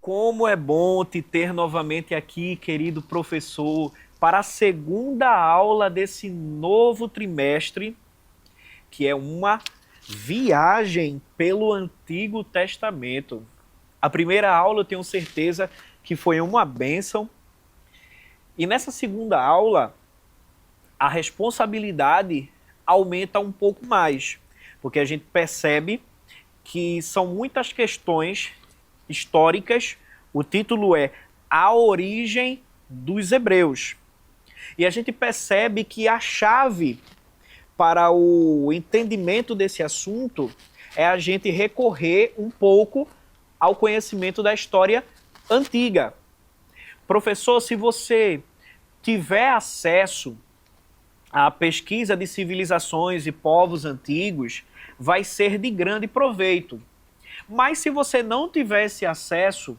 Como é bom te ter novamente aqui, querido professor, para a segunda aula desse novo trimestre, que é uma viagem pelo Antigo Testamento. A primeira aula eu tenho certeza que foi uma bênção. E nessa segunda aula, a responsabilidade aumenta um pouco mais, porque a gente percebe que são muitas questões históricas. O título é A Origem dos Hebreus. E a gente percebe que a chave para o entendimento desse assunto é a gente recorrer um pouco ao conhecimento da história antiga. Professor, se você tiver acesso à pesquisa de civilizações e povos antigos, vai ser de grande proveito. Mas se você não tiver esse acesso,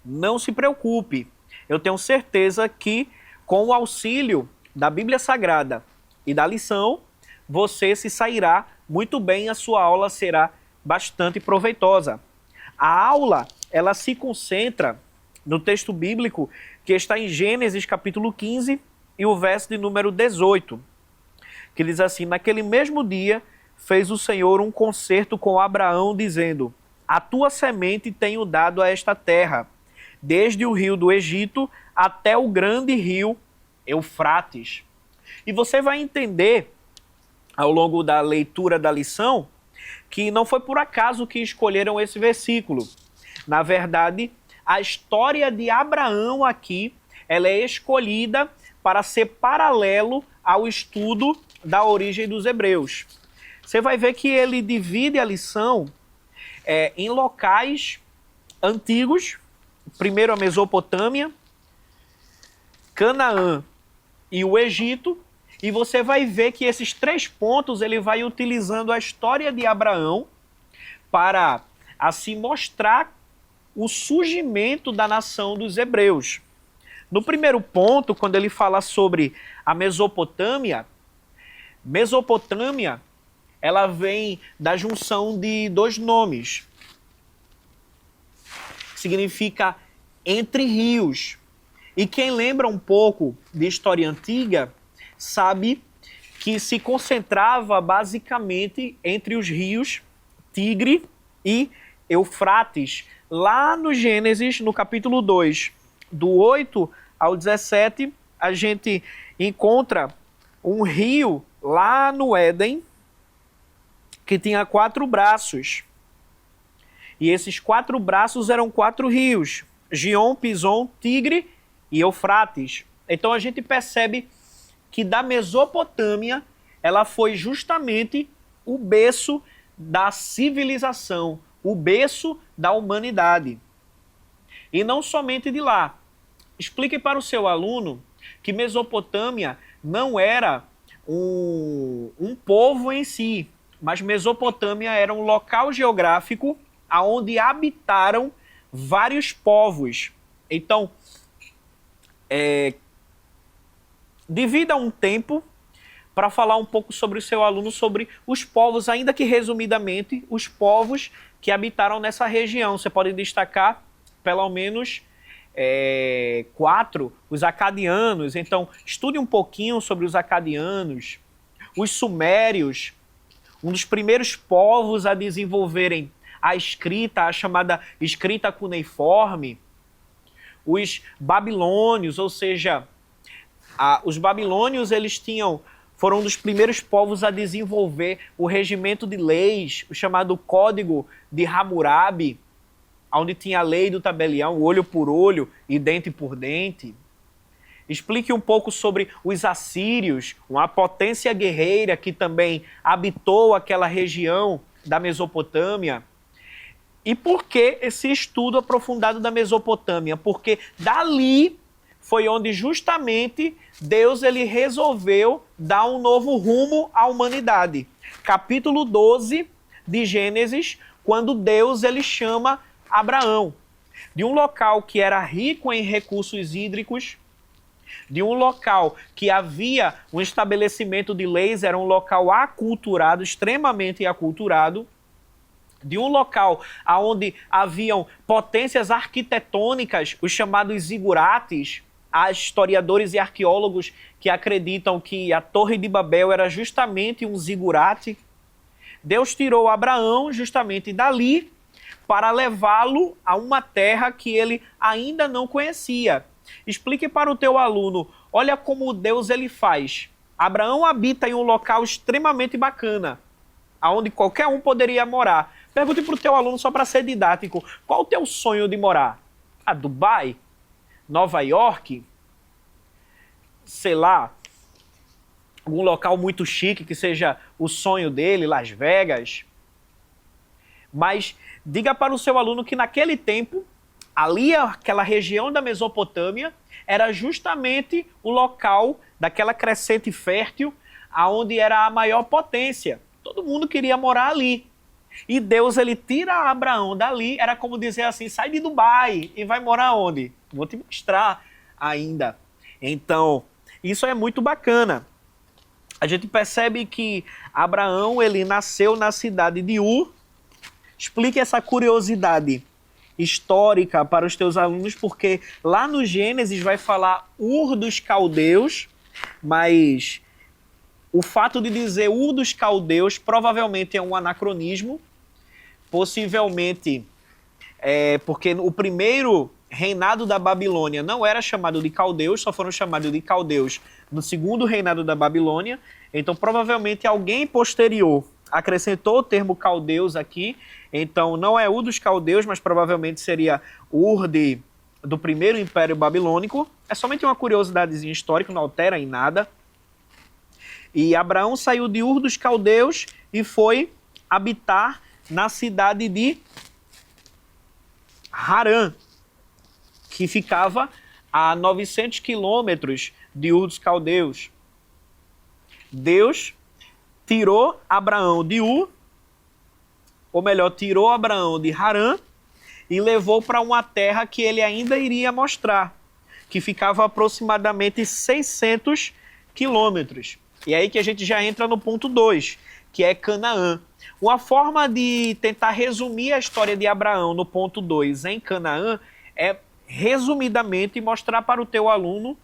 não se preocupe. Eu tenho certeza que com o auxílio da Bíblia Sagrada e da lição, você se sairá muito bem, a sua aula será bastante proveitosa. A aula, ela se concentra no texto bíblico que está em Gênesis capítulo 15 e o verso de número 18, que diz assim: naquele mesmo dia fez o Senhor um concerto com Abraão, dizendo: a tua semente tenho dado a esta terra, desde o rio do Egito até o grande rio Eufrates. E você vai entender, ao longo da leitura da lição, que não foi por acaso que escolheram esse versículo. Na verdade, a história de Abraão aqui, ela é escolhida para ser paralelo ao estudo da origem dos hebreus. Você vai ver que ele divide a lição em locais antigos, primeiro a Mesopotâmia, Canaã e o Egito, e você vai ver que esses três pontos ele vai utilizando a história de Abraão para assim mostrar o surgimento da nação dos hebreus. No primeiro ponto, quando ele fala sobre a Mesopotâmia, ela vem da junção de dois nomes. Significa entre rios. E quem lembra um pouco de história antiga sabe que se concentrava basicamente entre os rios Tigre e Eufrates. Lá no Gênesis, no capítulo 2, do 8 ao 17, a gente encontra um rio lá no Éden que tinha 4 braços. E esses 4 braços eram 4 rios: Gion, Pison, Tigre e Eufrates. Então a gente percebe que da Mesopotâmia ela foi justamente o berço da civilização, o berço da humanidade. E não somente de lá. Explique para o seu aluno que Mesopotâmia não era um povo em si, mas Mesopotâmia era um local geográfico onde habitaram vários povos. Então, divida um tempo para falar um pouco sobre o seu aluno, sobre os povos, ainda que resumidamente, os povos que habitaram nessa região. Você pode destacar pelo menos 4, os acadianos. Então, estude um pouquinho sobre os acadianos, os sumérios, um dos primeiros povos a desenvolverem a escrita, a chamada escrita cuneiforme, os babilônios, ou seja, os babilônios foram um dos primeiros povos a desenvolver o regimento de leis, o chamado Código de Hammurabi, onde tinha a lei do tabelião, olho por olho e dente por dente. Explique um pouco sobre os assírios, uma potência guerreira que também habitou aquela região da Mesopotâmia. E por que esse estudo aprofundado da Mesopotâmia? Porque dali foi onde justamente Deus ele resolveu dar um novo rumo à humanidade. Capítulo 12 de Gênesis, quando Deus ele chama Abraão de um local que era rico em recursos hídricos, de um local que havia um estabelecimento de leis, era um local aculturado, extremamente aculturado. de um local onde haviam potências arquitetônicas, os chamados zigurates. Há historiadores e arqueólogos que acreditam que a Torre de Babel era justamente um zigurate. Deus tirou Abraão justamente dali para levá-lo a uma terra que ele ainda não conhecia. Explique para o teu aluno, olha como Deus ele faz. Abraão habita em um local extremamente bacana, onde qualquer um poderia morar. Pergunte para o teu aluno, só para ser didático, qual o teu sonho de morar? Dubai? Nova York? Sei lá, algum local muito chique que seja o sonho dele, Las Vegas. Mas diga para o seu aluno que naquele tempo, ali aquela região da Mesopotâmia, era justamente o local daquela crescente fértil, aonde era a maior potência. Todo mundo queria morar ali. E Deus, ele tira Abraão dali, era como dizer assim, sai de Dubai e vai morar onde? Vou te mostrar ainda. Então, isso é muito bacana. A gente percebe que Abraão, ele nasceu na cidade de Ur. Explique essa curiosidade histórica para os teus alunos, porque lá no Gênesis vai falar Ur dos Caldeus, mas o fato de dizer Ur dos Caldeus provavelmente é um anacronismo, possivelmente porque o primeiro reinado da Babilônia não era chamado de caldeus, só foram chamados de caldeus no segundo reinado da Babilônia. Então, provavelmente, alguém posterior acrescentou o termo caldeus aqui. Então, não é Ur dos Caldeus, mas provavelmente seria Ur do primeiro Império Babilônico. É somente uma curiosidadezinha histórica, não altera em nada. E Abraão saiu de Ur dos Caldeus e foi habitar na cidade de Harã, que ficava a 900 quilômetros de Ur dos Caldeus. Deus tirou Abraão de Ur, ou melhor, tirou Abraão de Harã e levou para uma terra que ele ainda iria mostrar, que ficava a aproximadamente 600 quilômetros. E aí que a gente já entra no ponto 2, que é Canaã. Uma forma de tentar resumir a história de Abraão no ponto 2 em Canaã é, resumidamente, mostrar para o teu aluno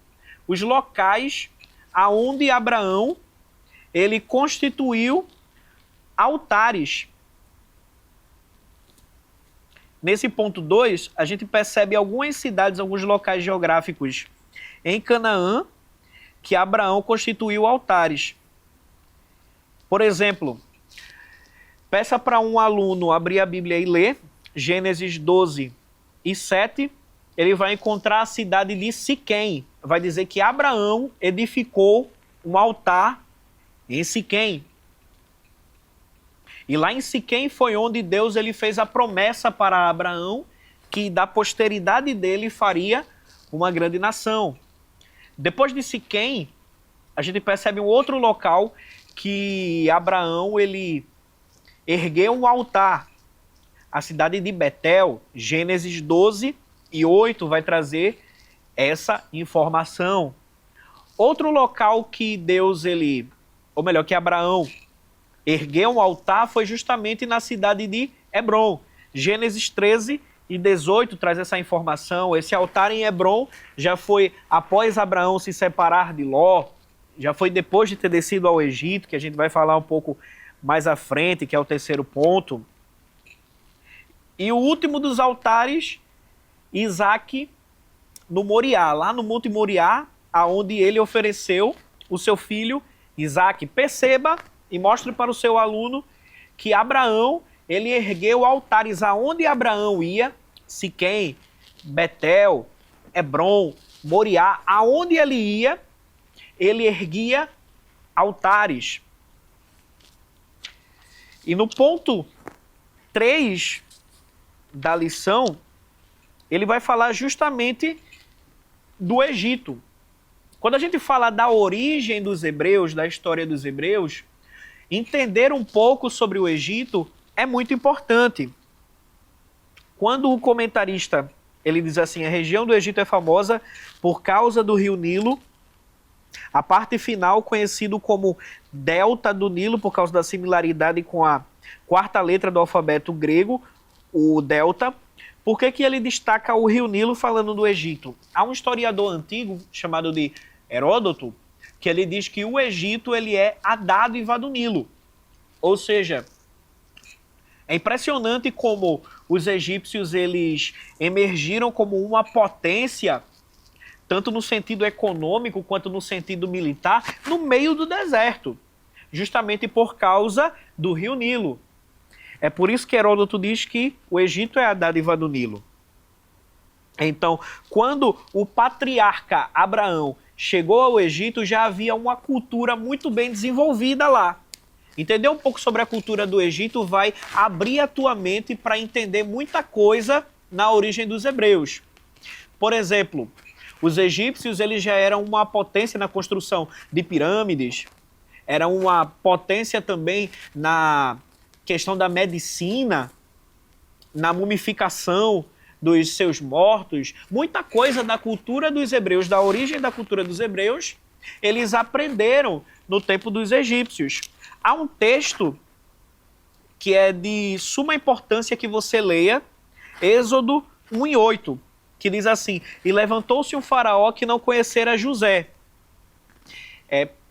os locais aonde Abraão ele constituiu altares. Nesse ponto 2, a gente percebe algumas cidades, alguns locais geográficos em Canaã que Abraão constituiu altares. Por exemplo, peça para um aluno abrir a Bíblia e ler Gênesis 12 e 7. Ele vai encontrar a cidade de Siquém. Vai dizer que Abraão edificou um altar em Siquém. E lá em Siquém foi onde Deus ele fez a promessa para Abraão que da posteridade dele faria uma grande nação. Depois de Siquém, a gente percebe um outro local que Abraão ele ergueu um altar. A cidade de Betel, Gênesis 12 e 8 vai trazer essa informação. Outro local que Deus que Abraão ergueu um altar foi justamente na cidade de Hebrom. Gênesis 13 e 18 traz essa informação. Esse altar em Hebrom já foi após Abraão se separar de Ló, já foi depois de ter descido ao Egito, que a gente vai falar um pouco mais à frente, que é o terceiro ponto. E o último dos altares, Isaac no Moriá, lá no Monte Moriá, aonde ele ofereceu o seu filho Isaac. Perceba e mostre para o seu aluno que Abraão, ele ergueu altares aonde Abraão ia, Siquém, Betel, Hebrom, Moriá, aonde ele ia, ele erguia altares. E no ponto 3 da lição, ele vai falar justamente do Egito. Quando a gente fala da origem dos hebreus, da história dos hebreus, entender um pouco sobre o Egito é muito importante. Quando o comentarista ele diz assim, a região do Egito é famosa por causa do rio Nilo, a parte final conhecido como Delta do Nilo, por causa da similaridade com a quarta letra do alfabeto grego, o delta. Por que que ele destaca o rio Nilo falando do Egito? Há um historiador antigo chamado de Heródoto, que ele diz que o Egito ele é a dádiva do Nilo. Ou seja, é impressionante como os egípcios eles emergiram como uma potência, tanto no sentido econômico quanto no sentido militar, no meio do deserto, justamente por causa do rio Nilo. É por isso que Heródoto diz que o Egito é a dádiva do Nilo. Então, quando o patriarca Abraão chegou ao Egito, já havia uma cultura muito bem desenvolvida lá. Entender um pouco sobre a cultura do Egito vai abrir a tua mente para entender muita coisa na origem dos hebreus. Por exemplo, os egípcios eles já eram uma potência na construção de pirâmides, eram uma potência também na questão da medicina, na mumificação dos seus mortos. Muita coisa da cultura dos hebreus, da origem da cultura dos hebreus, eles aprenderam no tempo dos egípcios. Há um texto que é de suma importância que você leia, Êxodo 1:8, que diz assim: e levantou-se um faraó que não conhecera José.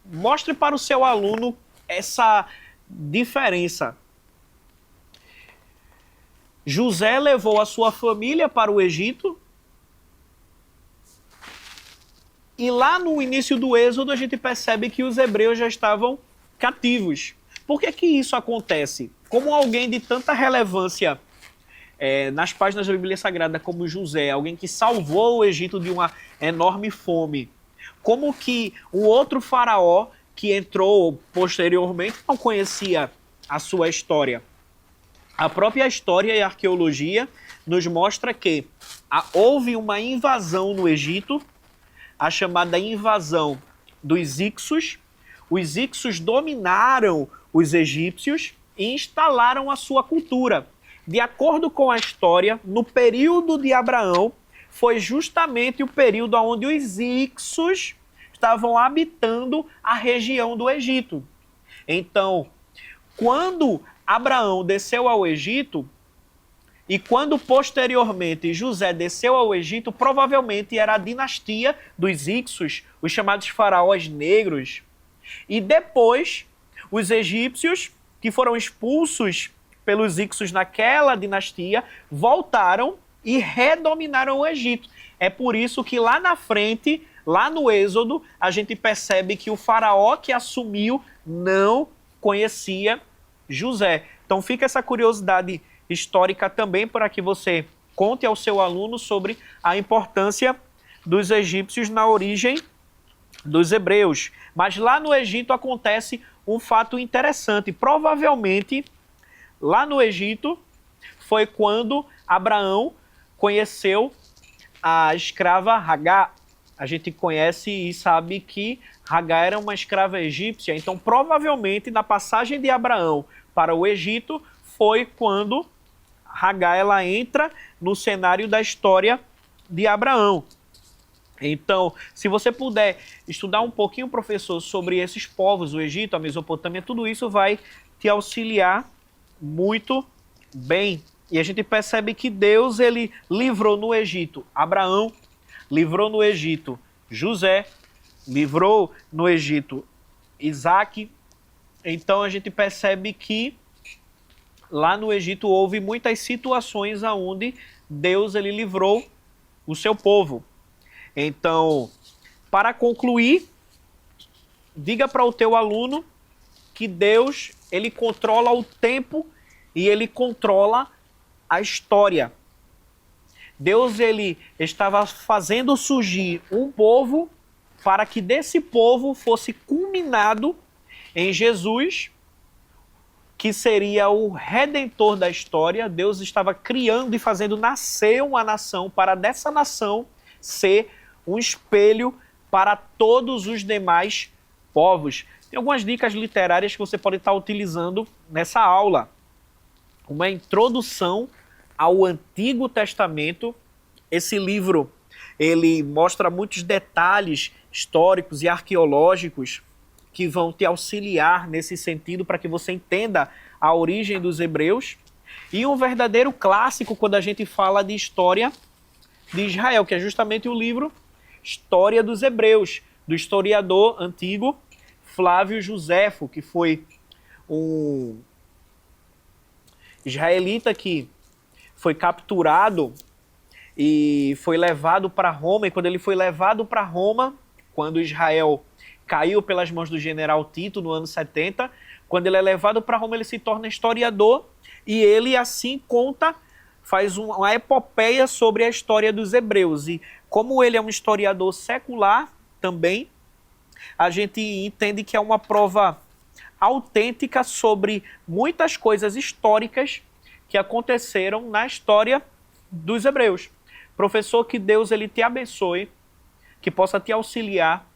Mostre para o seu aluno essa diferença. José levou a sua família para o Egito, e lá no início do Êxodo a gente percebe que os hebreus já estavam cativos. Por que que isso acontece? Como alguém de tanta relevância nas páginas da Bíblia Sagrada como José, alguém que salvou o Egito de uma enorme fome, como que o outro faraó que entrou posteriormente não conhecia a sua história? A própria história e a arqueologia nos mostra que houve uma invasão no Egito, a chamada invasão dos Ixos. Os Ixos dominaram os egípcios e instalaram a sua cultura. De acordo com a história, no período de Abraão, foi justamente o período onde os Ixos estavam habitando a região do Egito. Então, quando Abraão desceu ao Egito, e quando posteriormente José desceu ao Egito, provavelmente era a dinastia dos Ixos, os chamados faraós negros. E depois, os egípcios, que foram expulsos pelos Ixos naquela dinastia, voltaram e redominaram o Egito. É por isso que lá na frente, lá no Êxodo, a gente percebe que o faraó que assumiu não conhecia José. Então fica essa curiosidade histórica também para que você conte ao seu aluno sobre a importância dos egípcios na origem dos hebreus. Mas lá no Egito acontece um fato interessante. Provavelmente, lá no Egito, foi quando Abraão conheceu a escrava Hagar. A gente conhece e sabe que Hagar era uma escrava egípcia. Então, provavelmente, na passagem de Abraão para o Egito, foi quando Hagar ela entra no cenário da história de Abraão. Então, se você puder estudar um pouquinho, professor, sobre esses povos, o Egito, a Mesopotâmia, tudo isso vai te auxiliar muito bem. E a gente percebe que Deus ele livrou no Egito Abraão, livrou no Egito José, livrou no Egito Isaac. Então a gente percebe que lá no Egito houve muitas situações onde Deus ele livrou o seu povo. Então, para concluir, diga para o teu aluno que Deus ele controla o tempo e ele controla a história. Deus ele estava fazendo surgir um povo para que desse povo fosse culminado em Jesus, que seria o redentor da história. Deus estava criando e fazendo nascer uma nação para dessa nação ser um espelho para todos os demais povos. Tem algumas dicas literárias que você pode estar utilizando nessa aula. Uma introdução ao Antigo Testamento. Esse livro, ele mostra muitos detalhes históricos e arqueológicos que vão te auxiliar nesse sentido para que você entenda a origem dos hebreus, e um verdadeiro clássico quando a gente fala de história de Israel, que é justamente o livro História dos Hebreus, do historiador antigo Flávio Joséfo, que foi um israelita que foi capturado e foi levado para Roma, e quando ele foi levado para Roma, quando Israel caiu pelas mãos do general Tito no ano 70, quando ele é levado para Roma, ele se torna historiador, e ele assim conta, faz uma epopeia sobre a história dos hebreus. E como ele é um historiador secular também, a gente entende que é uma prova autêntica sobre muitas coisas históricas que aconteceram na história dos hebreus. Professor, que Deus ele te abençoe, que possa te auxiliar,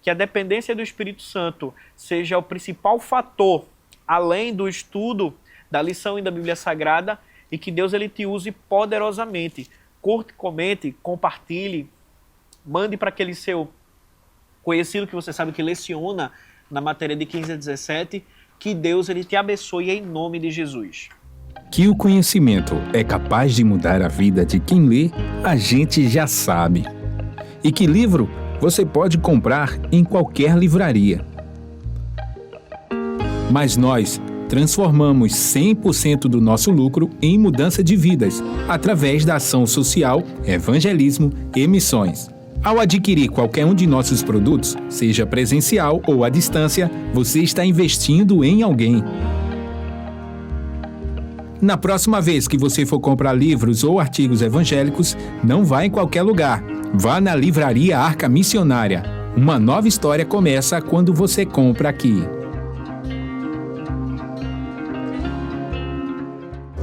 que a dependência do Espírito Santo seja o principal fator, além do estudo da lição e da Bíblia Sagrada, e que Deus ele te use poderosamente. Curte, comente, compartilhe, mande para aquele seu conhecido que você sabe que leciona na matéria de 15 a 17, que Deus ele te abençoe em nome de Jesus. Que o conhecimento é capaz de mudar a vida de quem lê, a gente já sabe. E que livro você pode comprar em qualquer livraria. Mas nós transformamos 100% do nosso lucro em mudança de vidas, através da ação social, evangelismo e missões. Ao adquirir qualquer um de nossos produtos, seja presencial ou à distância, você está investindo em alguém. Na próxima vez que você for comprar livros ou artigos evangélicos, não vá em qualquer lugar. Vá na Livraria Arca Missionária. Uma nova história começa quando você compra aqui.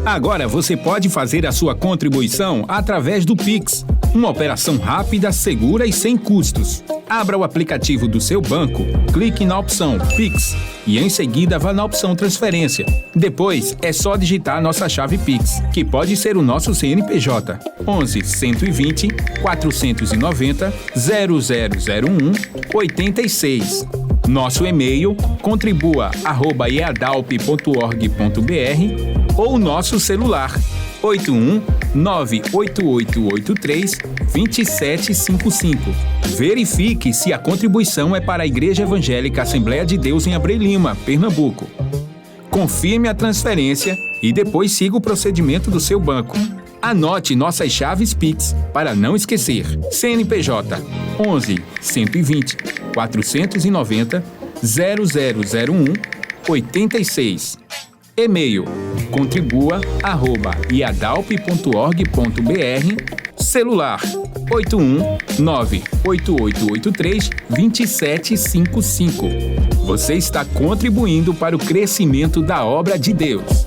Agora você pode fazer a sua contribuição através do Pix. Uma operação rápida, segura e sem custos. Abra o aplicativo do seu banco, clique na opção Pix e em seguida vá na opção Transferência. Depois é só digitar nossa chave Pix, que pode ser o nosso CNPJ 11 120 490 0001 86. Nosso e-mail contribua@eadalp.org.br ou nosso celular 81-98883-2755. Verifique se a contribuição é para a Igreja Evangélica Assembleia de Deus em Abreu Lima, Pernambuco. Confirme a transferência e depois siga o procedimento do seu banco. Anote nossas chaves Pix para não esquecer. CNPJ 11 120 490 0001 86. E-mail contribua@iadalp.org.br. Celular 81-98883-2755. Você está contribuindo para o crescimento da obra de Deus.